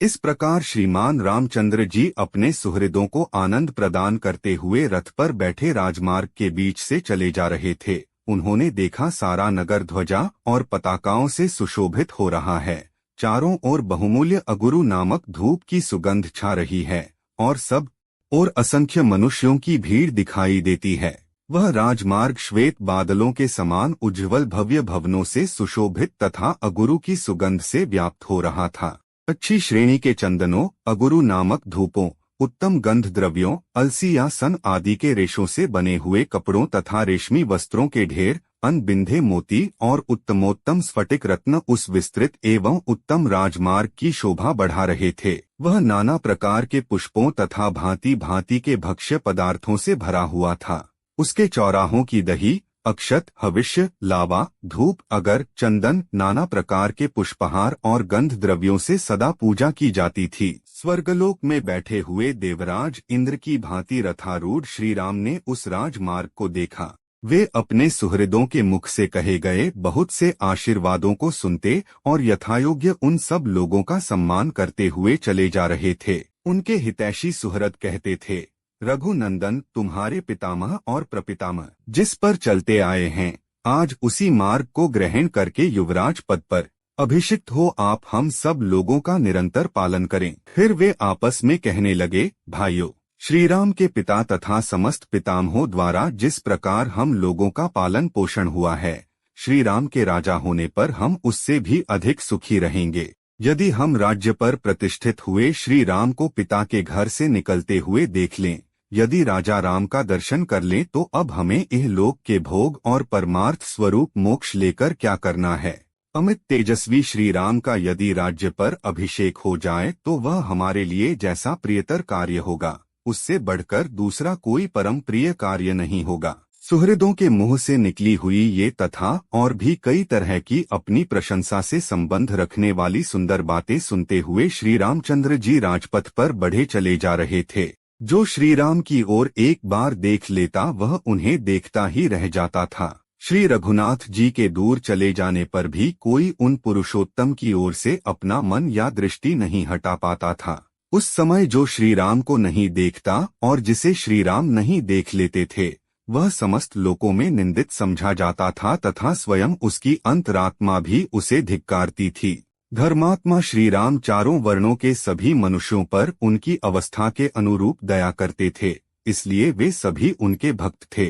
इस प्रकार श्रीमान रामचंद्र जी अपने सुहृदों को आनंद प्रदान करते हुए रथ पर बैठे राजमार्ग के बीच से चले जा रहे थे। उन्होंने देखा सारा नगर ध्वजा और पताकाओं से सुशोभित हो रहा है। चारों ओर बहुमूल्य अगुरु नामक धूप की सुगंध छा रही है और सब और असंख्य मनुष्यों की भीड़ दिखाई देती है। वह राजमार्ग श्वेत बादलों के समान उज्ज्वल भव्य भवनों से सुशोभित तथा अगुरु की सुगंध से व्याप्त हो रहा था। अच्छी श्रेणी के चंदनों, अगुरु नामक धूपों, उत्तम गंध द्रव्यों, अलसी या सन आदि के रेशों से बने हुए कपड़ों तथा रेशमी वस्त्रों के ढेर, अनबिंधे मोती और उत्तमोत्तम स्फटिक रत्न उस विस्तृत एवं उत्तम राजमार्ग की शोभा बढ़ा रहे थे। वह नाना प्रकार के पुष्पों तथा भांति भांति के भक्ष्य पदार्थों से भरा हुआ था। उसके चौराहों की दही, अक्षत, हविष्य, लावा, धूप, अगर, चंदन, नाना प्रकार के पुष्पहार और गंध द्रव्यों से सदा पूजा की जाती थी। स्वर्गलोक में बैठे हुए देवराज इंद्र की भांति रथारूढ़ श्रीराम ने उस राजमार्ग को देखा। वे अपने सुहृदों के मुख से कहे गए बहुत से आशीर्वादों को सुनते और यथायोग्य उन सब लोगों का सम्मान करते हुए चले जा रहे थे। उनके हितैषी सुहृद कहते थे, रघुनंदन, तुम्हारे पितामह और प्रपितामह जिस पर चलते आए हैं, आज उसी मार्ग को ग्रहण करके युवराज पद पर अभिषिक्त हो आप हम सब लोगों का निरंतर पालन करें। फिर वे आपस में कहने लगे, भाइयों, श्रीराम के पिता तथा समस्त पितामहों द्वारा जिस प्रकार हम लोगों का पालन पोषण हुआ है, श्रीराम के राजा होने पर हम उससे भी अधिक सुखी रहेंगे। यदि हम राज्य पर प्रतिष्ठित हुए श्री राम को पिता के घर से निकलते हुए देख लें, यदि राजा राम का दर्शन कर लें, तो अब हमें इह लोक के भोग और परमार्थ स्वरूप मोक्ष लेकर क्या करना है। अमित तेजस्वी श्री राम का यदि राज्य पर अभिषेक हो जाए तो वह हमारे लिए जैसा प्रियतर कार्य होगा, उससे बढ़कर दूसरा कोई परम प्रिय कार्य नहीं होगा। सुहृदों के मुंह से निकली हुई ये तथा और भी कई तरह की अपनी प्रशंसा से संबंध रखने वाली सुंदर बातें सुनते हुए श्री रामचंद्र जी राजपथ पर बढ़े चले जा रहे थे। जो श्री राम की ओर एक बार देख लेता वह उन्हें देखता ही रह जाता था। श्री रघुनाथ जी के दूर चले जाने पर भी कोई उन पुरुषोत्तम की ओर से अपना मन या दृष्टि नहीं हटा पाता था। उस समय जो श्री राम को नहीं देखता और जिसे श्री राम नहीं देख लेते थे, वह समस्त लोकों में निंदित समझा जाता था तथा स्वयं उसकी अंतरात्मा भी उसे धिक्कारती थी। धर्मात्मा श्री राम चारों वर्णों के सभी मनुष्यों पर उनकी अवस्था के अनुरूप दया करते थे, इसलिए वे सभी उनके भक्त थे।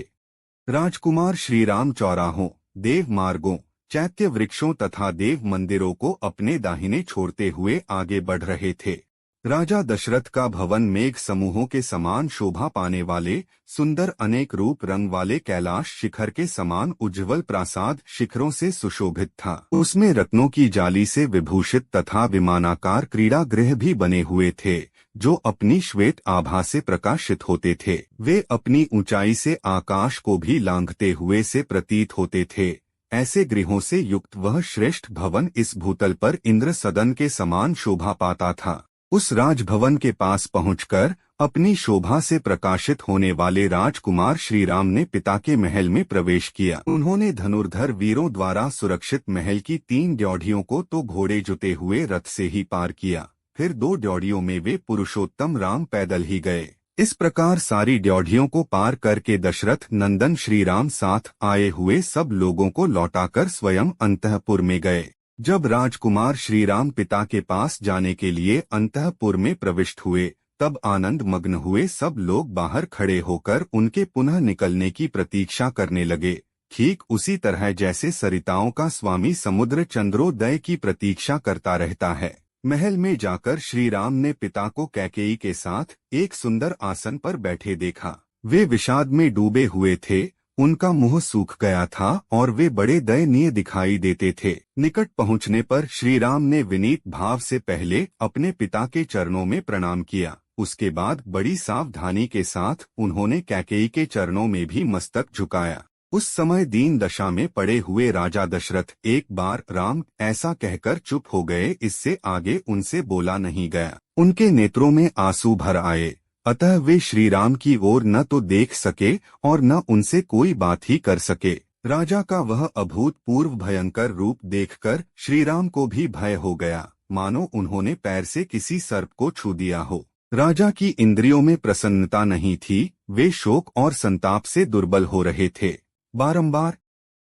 राजकुमार श्री राम चौराहों, देव मार्गों, चैत्य वृक्षों तथा देव मंदिरों को अपने दाहिने छोड़ते हुए आगे बढ़ रहे थे। राजा दशरथ का भवन मेघ समूहों के समान शोभा पाने वाले सुंदर अनेक रूप रंग वाले कैलाश शिखर के समान उज्ज्वल प्रासाद शिखरों से सुशोभित था। उसमें रत्नों की जाली से विभूषित तथा विमानाकार क्रीड़ा गृह भी बने हुए थे, जो अपनी श्वेत आभा से प्रकाशित होते थे। वे अपनी ऊंचाई से आकाश को भी लांघते हुए से प्रतीत होते थे। ऐसे गृहों से युक्त वह श्रेष्ठ भवन इस भूतल पर इंद्र सदन के समान शोभा पाता था। उस राजभवन के पास पहुंचकर अपनी शोभा से प्रकाशित होने वाले राजकुमार श्री राम ने पिता के महल में प्रवेश किया। उन्होंने धनुर्धर वीरों द्वारा सुरक्षित महल की 3 ड्योढ़ियों को तो घोड़े जुते हुए रथ से ही पार किया, फिर 2 ड्योढ़ियों में वे पुरुषोत्तम राम पैदल ही गए। इस प्रकार सारी ड्योढ़ियों को पार करके दशरथ नंदन श्री राम साथ आए हुए सब लोगों को लौटाकर स्वयं अंतःपुर में गए। जब राजकुमार श्री राम पिता के पास जाने के लिए अंतःपुर में प्रविष्ट हुए, तब आनंद मग्न हुए सब लोग बाहर खड़े होकर उनके पुनः निकलने की प्रतीक्षा करने लगे, ठीक उसी तरह जैसे सरिताओं का स्वामी समुद्र चंद्रोदय की प्रतीक्षा करता रहता है। महल में जाकर श्री राम ने पिता को कैकेयी के साथ एक सुंदर आसन पर बैठे देखा। वे विषाद में डूबे हुए थे, उनका मुंह सूख गया था और वे बड़े दयनीय दिखाई देते थे। निकट पहुंचने पर श्री राम ने विनीत भाव से पहले अपने पिता के चरणों में प्रणाम किया। उसके बाद बड़ी सावधानी के साथ उन्होंने कैकेयी के चरणों में भी मस्तक झुकाया। उस समय दीन दशा में पड़े हुए राजा दशरथ एक बार राम ऐसा कहकर चुप हो गए, इससे आगे उनसे बोला नहीं गया। उनके नेत्रों में आंसू भर आए, अतः वे श्री राम की ओर न तो देख सके और न उनसे कोई बात ही कर सके। राजा का वह अभूतपूर्व भयंकर रूप देखकर श्री राम को भी भय हो गया। मानो उन्होंने पैर से किसी सर्प को छू दिया हो। राजा की इंद्रियों में प्रसन्नता नहीं थी, वे शोक और संताप से दुर्बल हो रहे थे। बारंबार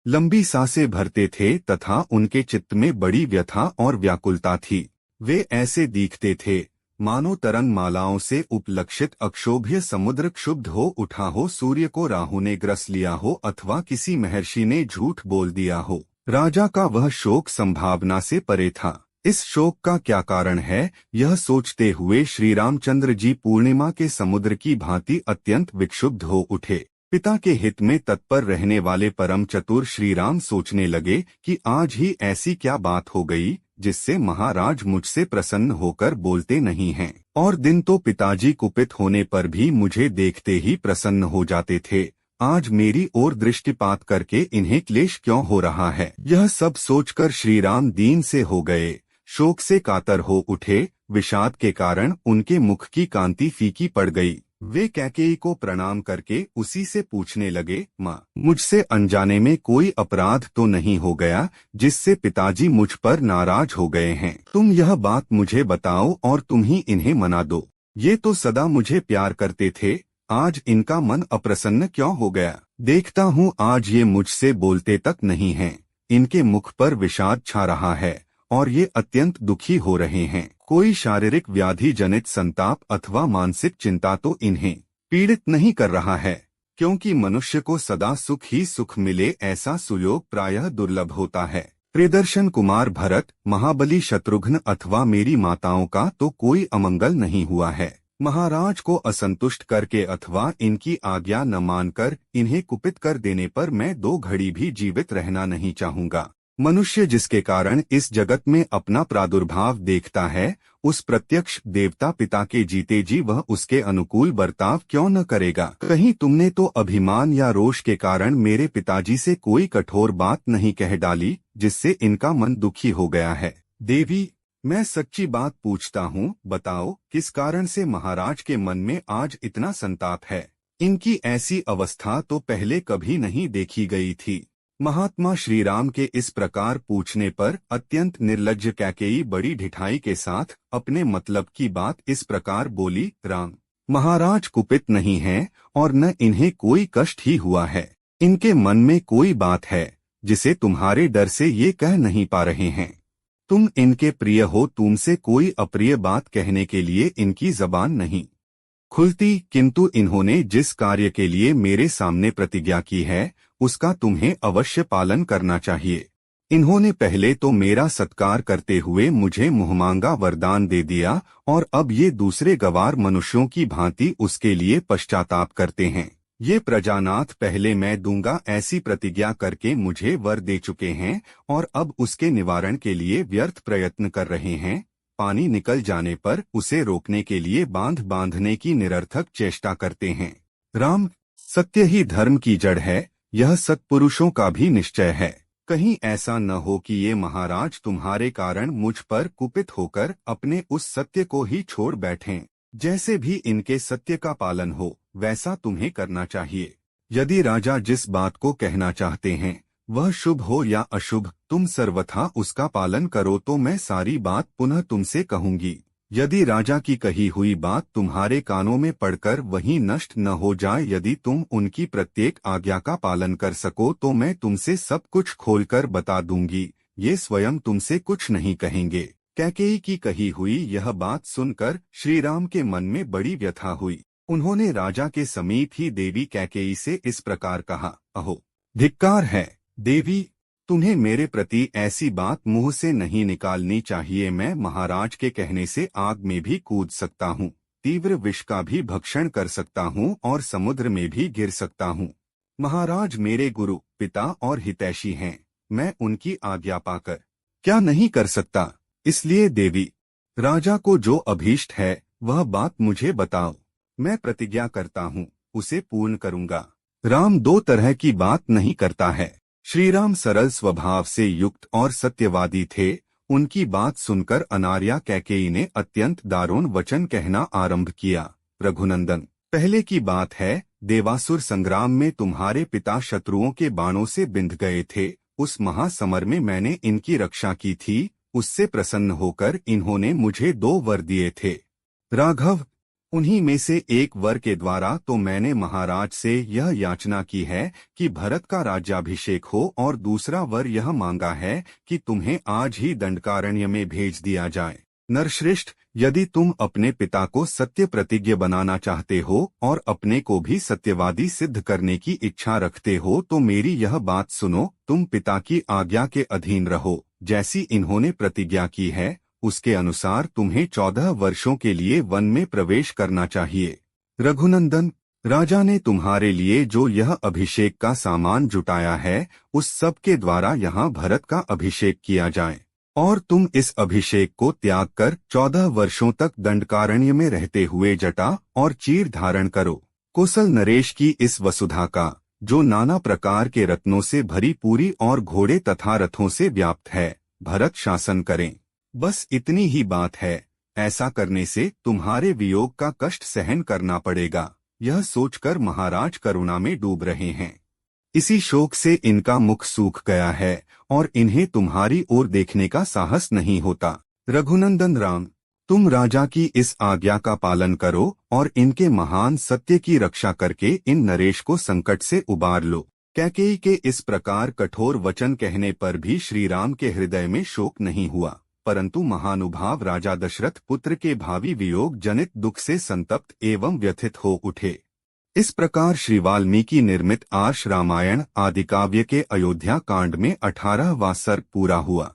लंबी सांसें भरते थे तथा उनके चित्त में बड़ी व्यथा और व्याकुलता थी। वे ऐसे दिखते थे मानो तरंग मालाओं से उपलक्षित अक्षोभ्य समुद्र क्षुब्ध हो उठा हो, सूर्य को राहु ने ग्रस लिया हो अथवा किसी महर्षि ने झूठ बोल दिया हो। राजा का वह शोक संभावना से परे था। इस शोक का क्या कारण है, यह सोचते हुए श्री रामचंद्र जी पूर्णिमा के समुद्र की भांति अत्यंत विक्षुब्ध हो उठे। पिता के हित में तत्पर रहने वाले परम चतुर श्री राम सोचने लगे कि आज ही ऐसी क्या बात हो गई जिससे महाराज मुझसे प्रसन्न होकर बोलते नहीं हैं। और दिन तो पिताजी कुपित होने पर भी मुझे देखते ही प्रसन्न हो जाते थे, आज मेरी ओर दृष्टिपात करके इन्हें क्लेश क्यों हो रहा है। यह सब सोचकर श्री राम दीन से हो गए, शोक से कातर हो उठे। विषाद के कारण उनके मुख की कांति फीकी पड़ गई। वे कैकेयी को प्रणाम करके उसी से पूछने लगे, माँ, मुझसे अनजाने में कोई अपराध तो नहीं हो गया जिससे पिताजी मुझ पर नाराज हो गए हैं। तुम यह बात मुझे बताओ और तुम ही इन्हें मना दो। ये तो सदा मुझे प्यार करते थे, आज इनका मन अप्रसन्न क्यों हो गया। देखता हूँ आज ये मुझसे बोलते तक नहीं हैं। इनके मुख पर विषाद छा रहा है और ये अत्यंत दुखी हो रहे हैं। कोई शारीरिक व्याधि जनित संताप अथवा मानसिक चिंता तो इन्हें पीड़ित नहीं कर रहा है, क्योंकि मनुष्य को सदा सुख ही सुख मिले ऐसा सुयोग प्रायः दुर्लभ होता है। प्रियदर्शन कुमार भरत, महाबली शत्रुघ्न अथवा मेरी माताओं का तो कोई अमंगल नहीं हुआ है। महाराज को असंतुष्ट करके अथवा इनकी आज्ञा न मानकर इन्हें कुपित कर देने पर मैं 2 घड़ी भी जीवित रहना नहीं चाहूँगा। मनुष्य जिसके कारण इस जगत में अपना प्रादुर्भाव देखता है, उस प्रत्यक्ष देवता पिता के जीते जी वह उसके अनुकूल बर्ताव क्यों न करेगा। कहीं तुमने तो अभिमान या रोष के कारण मेरे पिताजी से कोई कठोर बात नहीं कह डाली जिससे इनका मन दुखी हो गया है। देवी, मैं सच्ची बात पूछता हूँ, बताओ किस कारण से महाराज के मन में आज इतना संताप है। इनकी ऐसी अवस्था तो पहले कभी नहीं देखी गई थी। महात्मा श्री राम के इस प्रकार पूछने पर अत्यंत निर्लज्ज कैकेयी बड़ी ढिठाई के साथ अपने मतलब की बात इस प्रकार बोली, राम, महाराज कुपित नहीं हैं और न इन्हें कोई कष्ट ही हुआ है। इनके मन में कोई बात है जिसे तुम्हारे डर से ये कह नहीं पा रहे हैं। तुम इनके प्रिय हो, तुमसे कोई अप्रिय बात कहने के लिए इनकी जबान नहीं खुलती, किंतु इन्होंने जिस कार्य के लिए मेरे सामने प्रतिज्ञा की है उसका तुम्हें अवश्य पालन करना चाहिए। इन्होंने पहले तो मेरा सत्कार करते हुए मुझे मुहमांगा वरदान दे दिया और अब ये दूसरे गवार मनुष्यों की भांति उसके लिए पश्चाताप करते हैं। ये प्रजानाथ पहले मैं दूंगा ऐसी प्रतिज्ञा करके मुझे वर दे चुके हैं और अब उसके निवारण के लिए व्यर्थ प्रयत्न कर रहे हैं। पानी निकल जाने पर उसे रोकने के लिए बांध बांधने की निरर्थक चेष्टा करते हैं। राम, सत्य ही धर्म की जड़ है, यह सत्पुरुषों का भी निश्चय है। कहीं ऐसा न हो कि ये महाराज तुम्हारे कारण मुझ पर कुपित होकर अपने उस सत्य को ही छोड़ बैठें। जैसे भी इनके सत्य का पालन हो वैसा तुम्हें करना चाहिए। यदि राजा जिस बात को कहना चाहते हैं वह शुभ हो या अशुभ, तुम सर्वथा उसका पालन करो तो मैं सारी बात पुनः तुमसे कहूंगी। यदि राजा की कही हुई बात तुम्हारे कानों में पड़कर वहीं नष्ट न हो जाए, यदि तुम उनकी प्रत्येक आज्ञा का पालन कर सको तो मैं तुमसे सब कुछ खोलकर बता दूंगी। ये स्वयं तुमसे कुछ नहीं कहेंगे। कैकेयी की कही हुई यह बात सुनकर श्री राम के मन में बड़ी व्यथा हुई। उन्होंने राजा के समीप ही देवी कैकेयी से इस प्रकार कहा, अहो, धिक्कार है देवी, तुम्हें मेरे प्रति ऐसी बात मुंह से नहीं निकालनी चाहिए। मैं महाराज के कहने से आग में भी कूद सकता हूँ, तीव्र विष का भी भक्षण कर सकता हूँ और समुद्र में भी गिर सकता हूँ। महाराज मेरे गुरु, पिता और हितैषी हैं, मैं उनकी आज्ञा पाकर क्या नहीं कर सकता। इसलिए देवी, राजा को जो अभीष्ट है वह बात मुझे बताओ, मैं प्रतिज्ञा करता हूँ उसे पूर्ण करूँगा। राम 2 तरह की बात नहीं करता है। श्री राम सरल स्वभाव से युक्त और सत्यवादी थे। उनकी बात सुनकर अनार्या कैकेयी ने अत्यंत दारुण वचन कहना आरंभ किया। रघुनंदन, पहले की बात है, देवासुर संग्राम में तुम्हारे पिता शत्रुओं के बाणों से बिंध गए थे। उस महासमर में मैंने इनकी रक्षा की थी। उससे प्रसन्न होकर इन्होंने मुझे 2 वर दिए थे। राघव, उन्हीं में से एक वर के द्वारा तो मैंने महाराज से यह याचना की है कि भरत का राज्याभिषेक हो, और दूसरा वर यह मांगा है कि तुम्हें आज ही दंडकारण्य में भेज दिया जाए। नरश्रेष्ठ, यदि तुम अपने पिता को सत्य प्रतिज्ञ बनाना चाहते हो और अपने को भी सत्यवादी सिद्ध करने की इच्छा रखते हो तो मेरी यह बात सुनो। तुम पिता की आज्ञा के अधीन रहो, जैसी इन्होंने प्रतिज्ञा की है उसके अनुसार तुम्हें 14 वर्षों के लिए वन में प्रवेश करना चाहिए। रघुनंदन, राजा ने तुम्हारे लिए जो यह अभिषेक का सामान जुटाया है उस सब के द्वारा यहाँ भरत का अभिषेक किया जाए, और तुम इस अभिषेक को त्याग कर 14 वर्षों तक दंडकारण्य में रहते हुए जटा और चीर धारण करो। कौशल नरेश की इस वसुधा का, जो नाना प्रकार के रत्नों से भरी पूरी और घोड़े तथा रथों से व्याप्त है, भरत शासन करें। बस इतनी ही बात है। ऐसा करने से तुम्हारे वियोग का कष्ट सहन करना पड़ेगा। यह सोचकर महाराज करुणा में डूब रहे हैं। इसी शोक से इनका मुख सूख गया है और इन्हें तुम्हारी ओर देखने का साहस नहीं होता। रघुनंदन राम, तुम राजा की इस आज्ञा का पालन करो और इनके महान सत्य की रक्षा करके इन नरेश को संकट से उबार लो। कैकेयी के इस प्रकार कठोर वचन कहने पर भी श्री राम के हृदय में शोक नहीं हुआ, परंतु महानुभाव राजा दशरथ पुत्र के भावी वियोग जनित दुख से संतप्त एवं व्यथित हो उठे। इस प्रकार श्री वाल्मीकि निर्मित आर्ष रामायण आदिकाव्य के अयोध्या कांड में 18वां सर्ग पूरा हुआ।